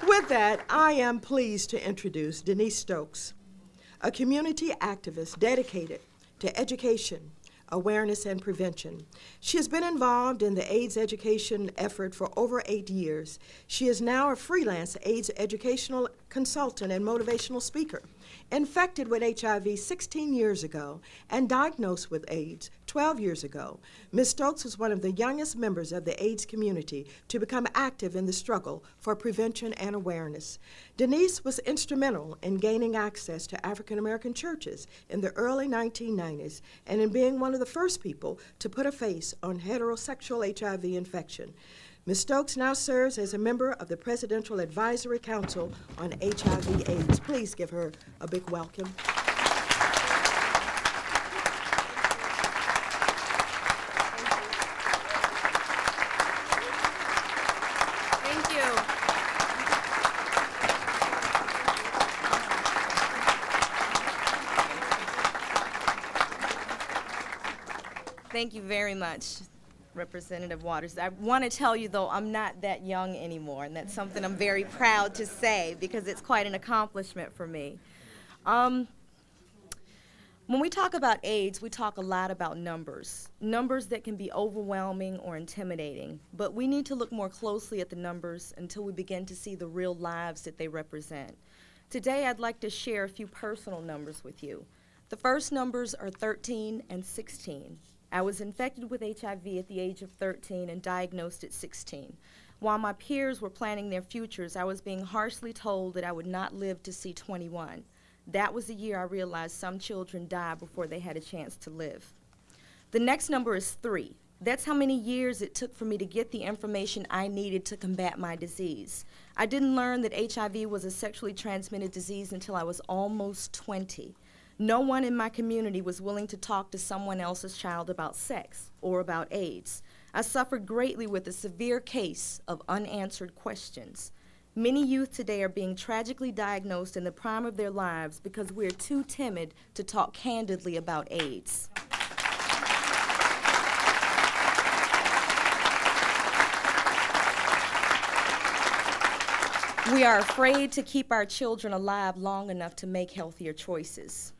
With that, I am pleased to introduce Denise Stokes, a community activist dedicated to education, awareness, and prevention. She has been involved in the AIDS education effort for over 8 years. She is now a freelance AIDS educational consultant and motivational speaker. Infected with HIV 16 years ago and diagnosed with AIDS 12 years ago, Ms. Stokes was one of the youngest members of the AIDS community to become active in the struggle for prevention and awareness. Denise was instrumental in gaining access to African American churches in the early 1990s and in being one of the first people to put a face on heterosexual HIV infection. Ms. Stokes now serves as a member of the Presidential Advisory Council on HIV/AIDS. Please give her a big welcome. Thank you. Thank you very much, Representative Waters. I want to tell you, though, I'm not that young anymore, and that's something I'm very proud to say because it's quite an accomplishment for me. When we talk about AIDS, we talk a lot about numbers that can be overwhelming or intimidating, but we need to look more closely at the numbers until we begin to see the real lives that they represent. Today, I'd like to share a few personal numbers with you. The first numbers are 13 and 16. I was infected with HIV at the age of 13 and diagnosed at 16. While my peers were planning their futures, I was being harshly told that I would not live to see 21. That was the year I realized some children die before they had a chance to live. The next number is 3. That's how many years it took for me to get the information I needed to combat my disease. I didn't learn that HIV was a sexually transmitted disease until I was almost 20. No one in my community was willing to talk to someone else's child about sex or about AIDS. I suffered greatly with a severe case of unanswered questions. Many youth today are being tragically diagnosed in the prime of their lives because we're too timid to talk candidly about AIDS. We are afraid to keep our children alive long enough to make healthier choices.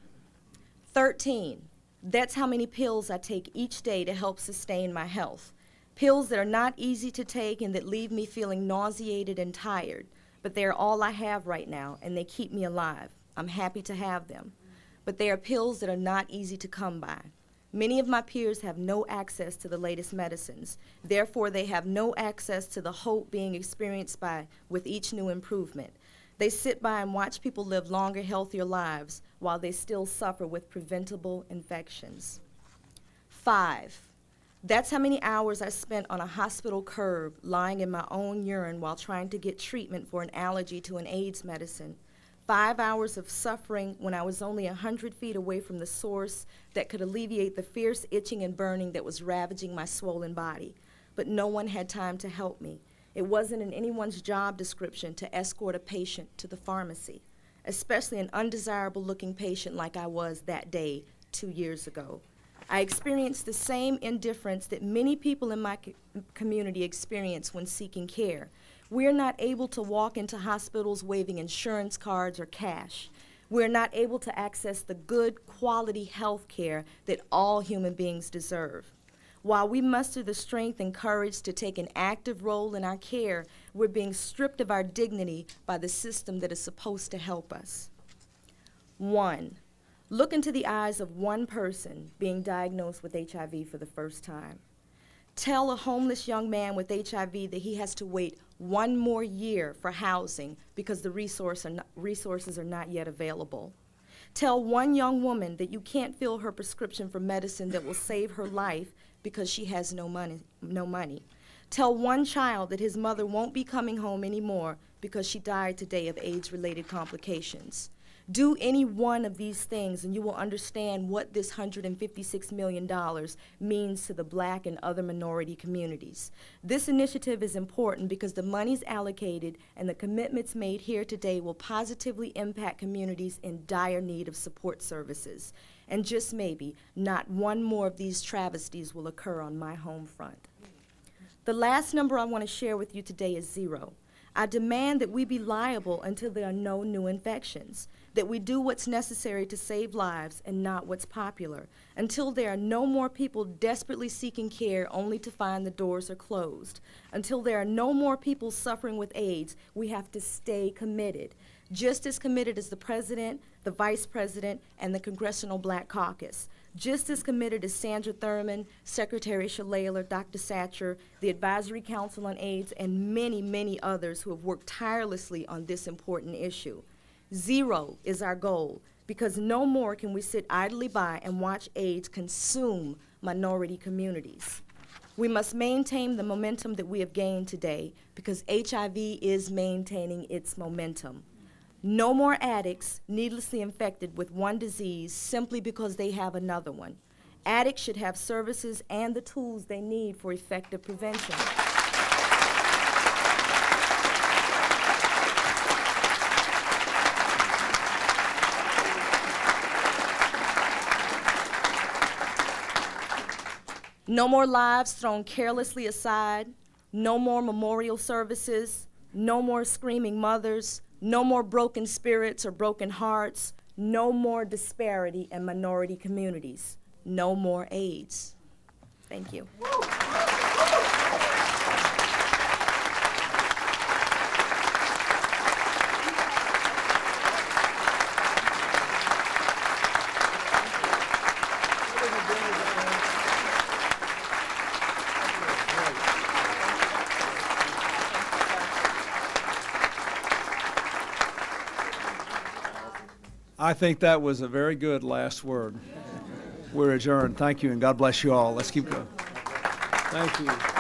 13, that's how many pills I take each day to help sustain my health. Pills that are not easy to take and that leave me feeling nauseated and tired, but they are all I have right now and they keep me alive. I'm happy to have them. But they are pills that are not easy to come by. Many of my peers have no access to the latest medicines. Therefore, they have no access to the hope being experienced with each new improvement. They sit by and watch people live longer, healthier lives while they still suffer with preventable infections. 5, that's how many hours I spent on a hospital curb lying in my own urine while trying to get treatment for an allergy to an AIDS medicine. 5 hours of suffering when I was only 100 feet away from the source that could alleviate the fierce itching and burning that was ravaging my swollen body. But no one had time to help me. It wasn't in anyone's job description to escort a patient to the pharmacy, especially an undesirable-looking patient like I was that day 2 years ago. I experienced the same indifference that many people in my community experience when seeking care. We're not able to walk into hospitals waving insurance cards or cash. We're not able to access the good quality health care that all human beings deserve. While we muster the strength and courage to take an active role in our care, we're being stripped of our dignity by the system that is supposed to help us. 1, look into the eyes of one person being diagnosed with HIV for the first time. Tell a homeless young man with HIV that he has to wait 1 more year for housing because the resources are not yet available. Tell one young woman that you can't fill her prescription for medicine that will save her life because she has no money. Tell one child that his mother won't be coming home anymore because she died today of AIDS-related complications. Do any one of these things and you will understand what this $156 million means to the Black and other minority communities. This initiative is important because the monies allocated and the commitments made here today will positively impact communities in dire need of support services. And just maybe, not one more of these travesties will occur on my home front. The last number I want to share with you today is 0. I demand that we be liable until there are no new infections, that we do what's necessary to save lives and not what's popular, until there are no more people desperately seeking care only to find the doors are closed, until there are no more people suffering with AIDS. We have to stay committed, just as committed as the President, the Vice President, and the Congressional Black Caucus, just as committed as Sandra Thurman, Secretary Shalala, Dr. Satcher, the Advisory Council on AIDS, and many, many others who have worked tirelessly on this important issue. 0 is our goal, because no more can we sit idly by and watch AIDS consume minority communities. We must maintain the momentum that we have gained today, because HIV is maintaining its momentum. No more addicts needlessly infected with one disease simply because they have another one. Addicts should have services and the tools they need for effective prevention. No more lives thrown carelessly aside, no more memorial services, no more screaming mothers, no more broken spirits or broken hearts, no more disparity in minority communities, no more AIDS. Thank you. I think that was a very good last word. We're adjourned. Thank you, and God bless you all. Let's keep going. Thank you.